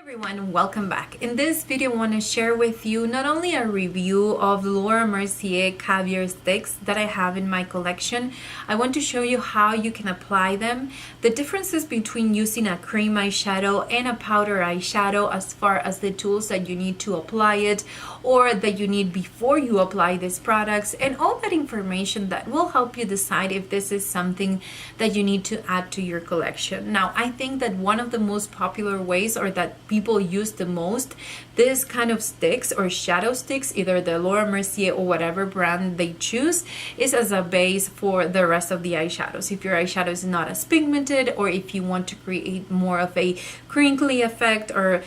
Everyone, welcome back. In this video, I want to share with you not only a review of Laura Mercier Caviar Sticks that I have in my collection. I want to show you how you can apply them, the differences between using a cream eyeshadow and a powder eyeshadow as far as the tools that you need to apply it or that you need before you apply these products, and all that information that will help you decide if this is something that you need to add to your collection. Now, I think that one of the most popular ways, or that people use the most, this kind of sticks or shadow sticks, either the Laura Mercier or whatever brand they choose, is as a base for the rest of the eyeshadows. If your eyeshadow is not as pigmented, or if you want to create more of a crinkly effect or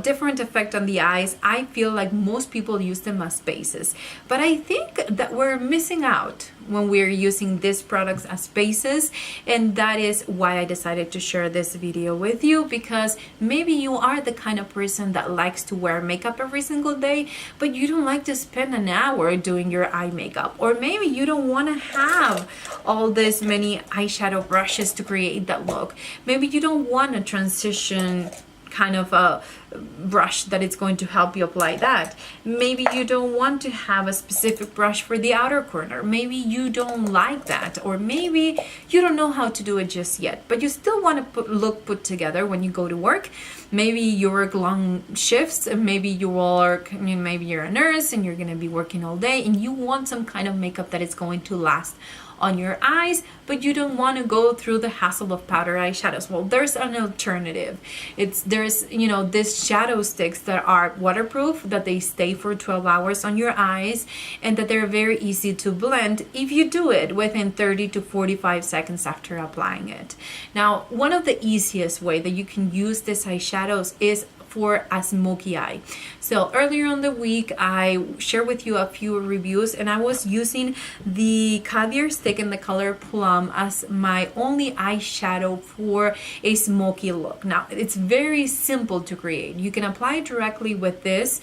different effect on the eyes, I feel like most people use them as bases. But I think that we're missing out when we're using these products as bases, and that is why I decided to share this video with you, because maybe you are the kind of person that likes to wear makeup every single day, but you don't like to spend an hour doing your eye makeup, or maybe you don't want to have all this many eyeshadow brushes to create that look. Maybe you don't want a transition kind of a brush that it's going to help you apply that. Maybe you don't want to have a specific brush for the outer corner. Maybe you don't like that, or maybe you don't know how to do it just yet, but you still want to look put together when you go to work. Maybe you work long shifts, and maybe you work, maybe you're a nurse and you're going to be working all day, and you want some kind of makeup that is going to last on your eyes, but you don't want to go through the hassle of powder eyeshadows. Well, there's an alternative. There's these shadow sticks that are waterproof, that they stay for 12 hours on your eyes, and that they're very easy to blend if you do it within 30 to 45 seconds after applying it. Now, one of the easiest way that you can use these eyeshadows is for a smoky eye. So earlier on the week, I shared with you a few reviews, and I was using the Caviar Stick in the color Plum as my only eyeshadow for a smoky look. Now, it's very simple to create. You can apply it directly with this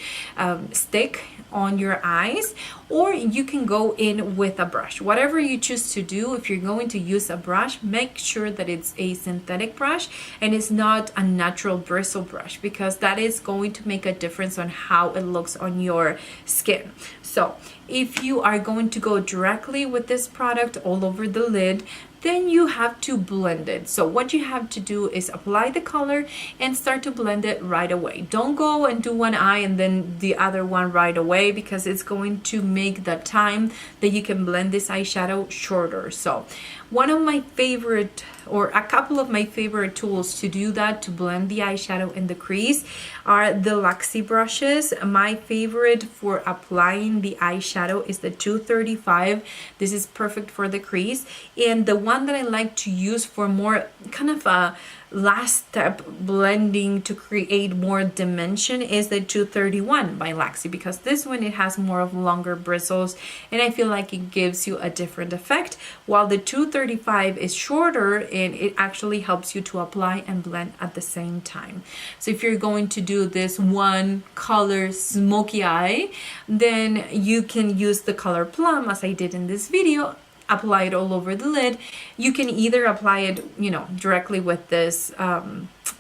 stick on your eyes, or you can go in with a brush. Whatever you choose to do, if you're going to use a brush, make sure that it's a synthetic brush and it's not a natural bristle brush, because that is going to make a difference on how it looks on your skin. So if you are going to go directly with this product all over the lid, then you have to blend it. So what you have to do is apply the color and start to blend it right away. Don't go and do one eye and then the other one right away, because it's going to make the time that you can blend this eyeshadow shorter. So one of my favorite, or a couple of my favorite tools to do that, to blend the eyeshadow in the crease, are the Luxie brushes. My favorite for applying the eyeshadow is the 235. This is perfect for the crease. And the one that I like to use for more kind of a last step blending to create more dimension is the 231 by Luxie, because this one, it has more of longer bristles, and I feel like it gives you a different effect, while the 235 is shorter and it actually helps you to apply and blend at the same time. So if you're going to do this one color smoky eye, then you can use the color Plum, as I did in this video. Apply it all over the lid. You can either apply it, directly with this,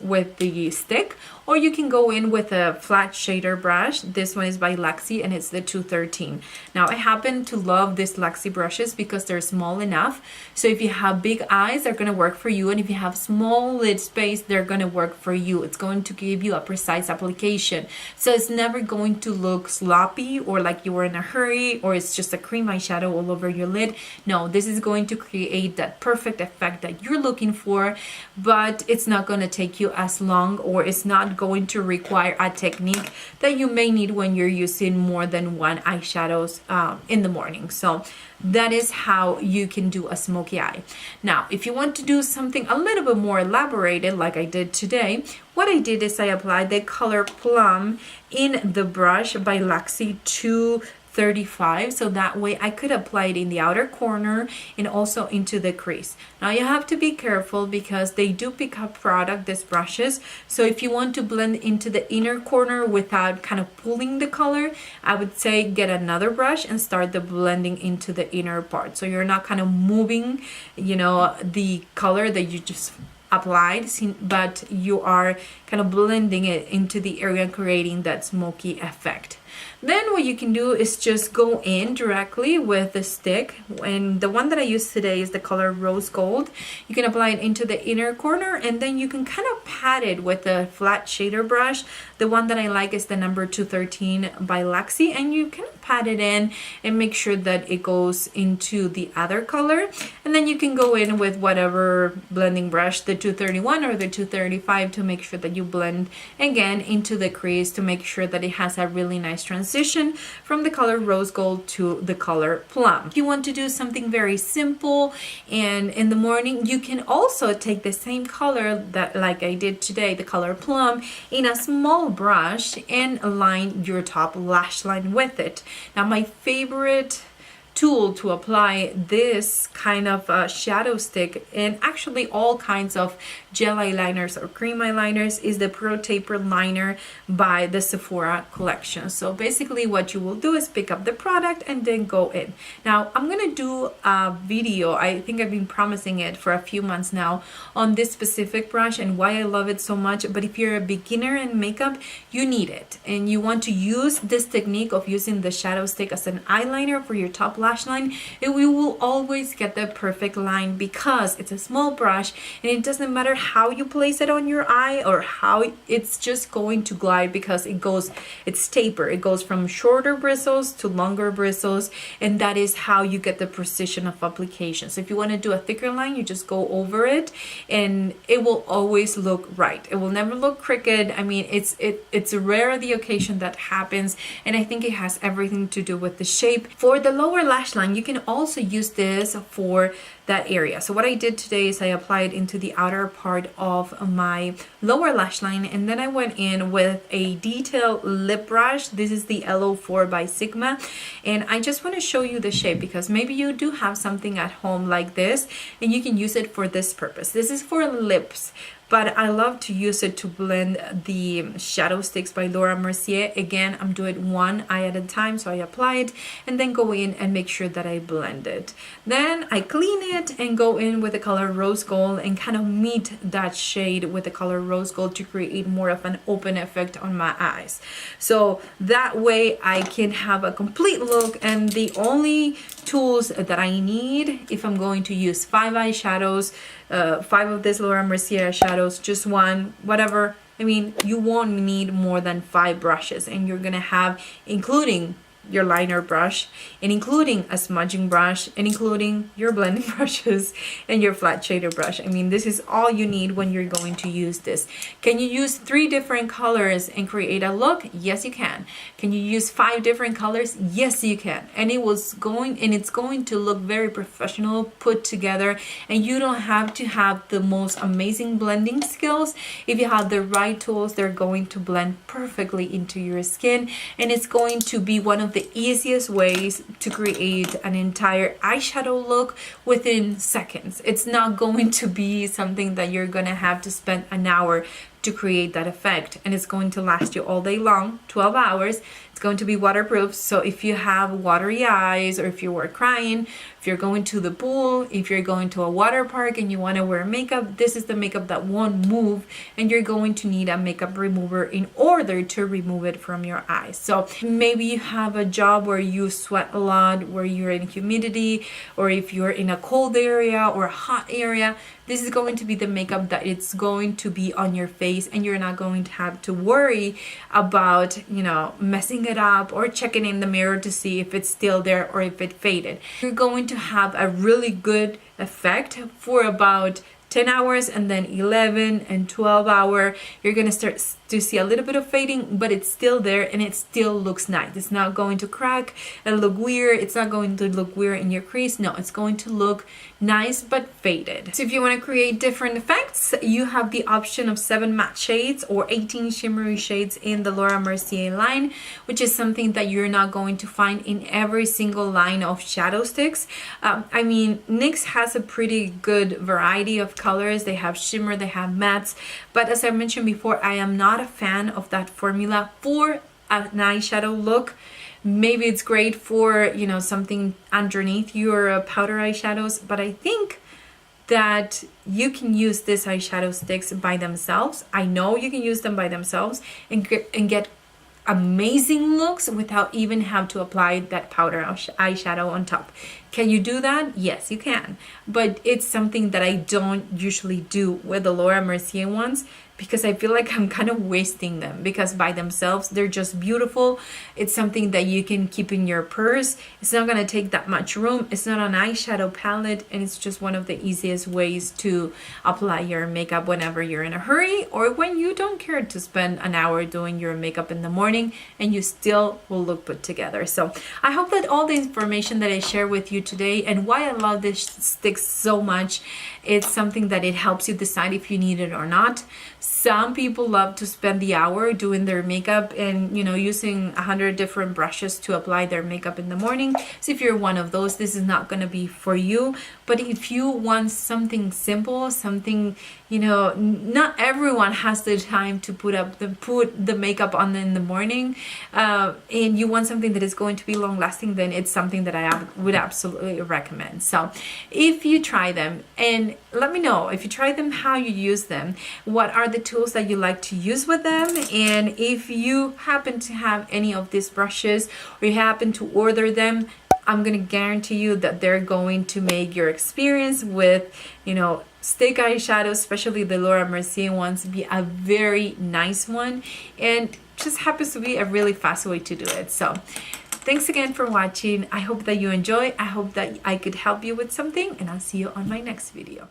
with the stick, or you can go in with a flat shader brush. This one is by Luxie and it's the 213. Now, I happen to love these Luxie brushes because they're small enough. So if you have big eyes, they're gonna work for you. And if you have small lid space, they're gonna work for you. It's going to give you a precise application. So it's never going to look sloppy or like you were in a hurry, or it's just a cream eyeshadow all over your lid. No, this is going to create that perfect effect that you're looking for, but it's not gonna take you as long, or it's not going to require a technique that you may need when you're using more than one eyeshadows in the morning. So that is how you can do a smoky eye. Now, if you want to do something a little bit more elaborated, like I did today, what I did is I applied the color Plum in the brush by Luxie 235, so that way I could apply it in the outer corner and also into the crease. Now you have to be careful because they do pick up product, these brushes, so if you want to blend into the inner corner without kind of pulling the color, I would say get another brush and start the blending into the inner part, so you're not kind of moving the color, that you just applied, but you are kind of blending it into the area, creating that smoky effect. Then what you can do is just go in directly with the stick, and the one that I use today is the color Rose Gold. You can apply it into the inner corner, and then you can kind of pat it with a flat shader brush. The one that I like is the number 213 by Lexi, and you can pat it in and make sure that it goes into the other color. And then you can go in with whatever blending brush, the 231 or the 235, to make sure that you blend again into the crease, to make sure that it has a really nice transition from the color Rose Gold to the color Plum. If you want to do something very simple and in the morning, you can also take the same color that, like I did today, the color Plum, in a small brush and line your top lash line with it. Now, my favorite tool to apply this kind of shadow stick, and actually all kinds of gel eyeliners or cream eyeliners, is the Pro Taper Liner by the Sephora collection. So basically what you will do is pick up the product and then go in. Now I'm gonna do a video, I think I've been promising it for a few months now, on this specific brush and why I love it so much. But if you're a beginner in makeup, you need it, and you want to use this technique of using the shadow stick as an eyeliner for your top lash line, we will always get the perfect line, because it's a small brush and it doesn't matter how you place it on your eye or how, it's just going to glide, because it's taper. It goes from shorter bristles to longer bristles, and that is how you get the precision of application. So if you want to do a thicker line, you just go over it and it will always look right. It will never look crooked. I mean, it's rare the occasion that happens, and I think it has everything to do with the shape. For the lower lash line, you can also use this for that area. So what I did today is I applied into the outer part of my lower lash line, and then I went in with a detail lip brush. This is the LO4 by Sigma, and I just want to show you the shape, because maybe you do have something at home like this and you can use it for this purpose. This is for lips, but I love to use it to blend the shadow sticks by Laura Mercier. Again, I'm doing one eye at a time, so I apply it and then go in and make sure that I blend it. Then I clean it and go in with the color Rose Gold and kind of meet that shade with the color Rose Gold to create more of an open effect on my eyes. So that way I can have a complete look, and the only tools that I need, if I'm going to use 5 eyeshadows, 5 of this Laura Mercier shadows, just one, whatever. I mean, you won't need more than 5 brushes, and you're gonna have, including your liner brush, and including a smudging brush, and including your blending brushes and your flat shader brush. I mean, this is all you need when you're going to use this. Can you use 3 different colors and create a look? Yes, you can. Can you use 5 different colors? Yes, you can. And it's going to look very professional, put together, and you don't have to have the most amazing blending skills. If you have the right tools, they're going to blend perfectly into your skin, and it's going to be one of the easiest ways to create an entire eyeshadow look within seconds. It's not going to be something that you're gonna have to spend an hour to create that effect, and it's going to last you all day long, 12 hours. It's going to be waterproof, so if you have watery eyes, or if you were crying, if you're going to the pool, if you're going to a water park and you want to wear makeup, this is the makeup that won't move, and you're going to need a makeup remover in order to remove it from your eyes. So maybe you have a job where you sweat a lot, where you're in humidity, or if you're in a cold area or a hot area, this is going to be the makeup that it's going to be on your face, and you're not going to have to worry about, you know, messing it up or checking in the mirror to see if it's still there or if it faded. You're going to have a really good effect for about 10 hours, and then 11 and 12 hour, you're gonna start to see a little bit of fading, but it's still there and it still looks nice. It's not going to crack and look weird. It's not going to look weird in your crease. No, it's going to look nice but faded. So if you want to create different effects, you have the option of 7 matte shades or 18 shimmery shades in the Laura Mercier line, which is something that you're not going to find in every single line of shadow sticks. I mean, NYX has a pretty good variety of colors. They have shimmer, they have mattes, but as I mentioned before, I am not a fan of that formula for an eyeshadow look. Maybe it's great for, you know, something underneath your powder eyeshadows, but I think that you can use these eyeshadow sticks by themselves. I know you can use them by themselves and get amazing looks without even have to apply that powder eyeshadow on top. Can you do that? Yes, you can. But it's something that I don't usually do with the Laura Mercier ones, because I feel like I'm kind of wasting them, because by themselves they're just beautiful. It's something that you can keep in your purse. It's not going to take that much room. It's not an eyeshadow palette, and it's just one of the easiest ways to apply your makeup whenever you're in a hurry, or when you don't care to spend an hour doing your makeup in the morning and you still will look put together. So I hope that all the information that I share with you today, and why I love this sticks so much, it's something that it helps you decide if you need it or not. Some people love to spend the hour doing their makeup and, you know, using 100 different brushes to apply their makeup in the morning. So if you're one of those, this is not going to be for you. But if you want something simple, something, you know, not everyone has the time to put the makeup on in the morning, and you want something that is going to be long lasting, then it's something that I would absolutely recommend. So if you try them, and let me know if you try them, how you use them, what are the tools that you like to use with them, and if you happen to have any of these brushes or you happen to order them, I'm gonna guarantee you that they're going to make your experience with, you know, stick eyeshadow, especially the Laura Mercier ones, be a very nice one, and just happens to be a really fast way to do it. So thanks again for watching. I hope that you enjoy. I hope that I could help you with something, and I'll see you on my next video.